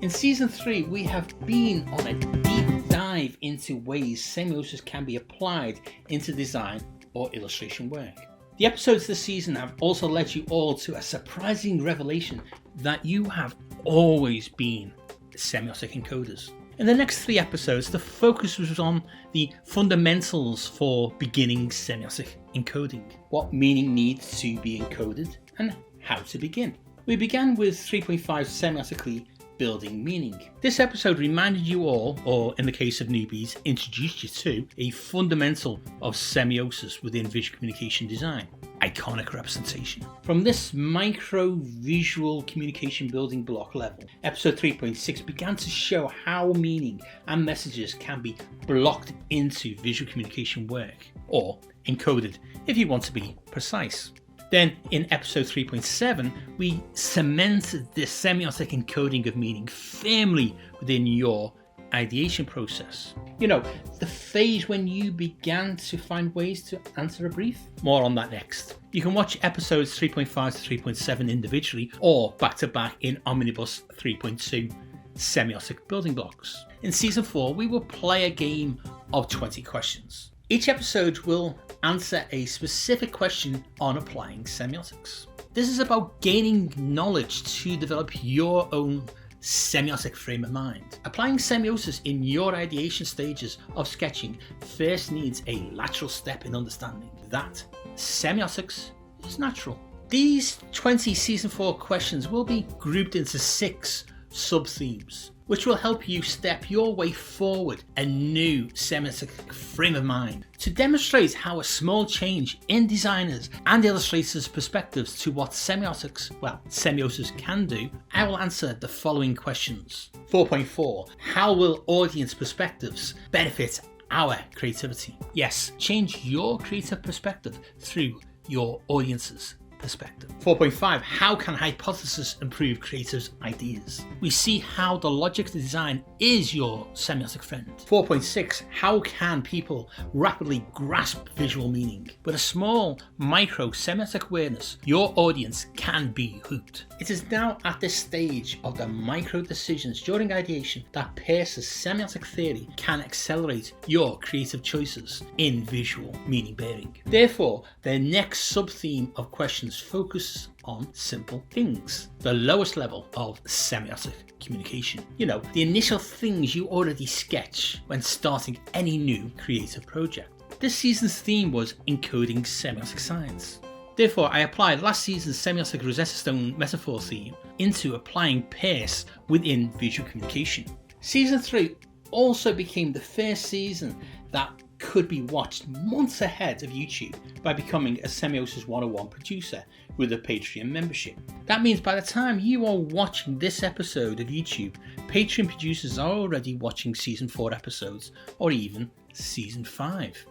In Season 3, we have been on a deep dive into ways semiosis can be applied into design or illustration work. The episodes this season have also led you all to a surprising revelation that you have always been semiotic encoders. In the next 3 episodes, the focus was on the fundamentals for beginning semiotic encoding, what meaning needs to be encoded, and how to begin. We began with 3.5 semiotically building meaning. This episode reminded you all, or in the case of newbies, introduced you to a fundamental of semiosis within visual communication design: iconic representation. From this micro visual communication building block level, episode 3.6 began to show how meaning and messages can be blocked into visual communication work, or encoded if you want to be precise. Then in episode 3.7, we cemented the semiotic encoding of meaning firmly within your ideation process. You know, the phase when you began to find ways to answer a brief. More on that next. You can watch episodes 3.5 to 3.7 individually or back to back in Omnibus 3.2 semiotic building blocks. In season 4, we will play a game of 20 questions. Each episode will answer a specific question on applying semiotics. This is about gaining knowledge to develop your own semiotic frame of mind. Applying semiosis in your ideation stages of sketching first needs a lateral step in understanding that semiotics is natural. These 20 season 4 questions will be grouped into 6 sub-themes, which will help you step your way forward a new semiotic frame of mind. To demonstrate how a small change in designers and illustrators' perspectives to what semiosis can do, I will answer the following questions. 4.4. How will audience perspectives benefit our creativity? Yes, change your creative perspective through your audience's perspective. 4.5. How can hypothesis improve creatives' ideas? We see how the logic of design is your semiotic friend. 4.6. How can people rapidly grasp visual meaning? With a small micro semiotic awareness, your audience can be hooked. It is now at this stage of the micro decisions during ideation that Peirce's semiotic theory can accelerate your creative choices in visual meaning bearing. Therefore, the next sub-theme of questions focus on simple things, the lowest level of semiotic communication. You know, the initial things you already sketch when starting any new creative project. This season's theme was encoding semiotic science. Therefore, I applied last season's Semiotic Rosetta Stone metaphor theme into applying Peirce within visual communication. Season 3 also became the first season that could be watched months ahead of YouTube by becoming a Semiosis 101 producer with a Patreon membership. That means by the time you are watching this episode of YouTube, Patreon producers are already watching season 4 episodes or even season 5.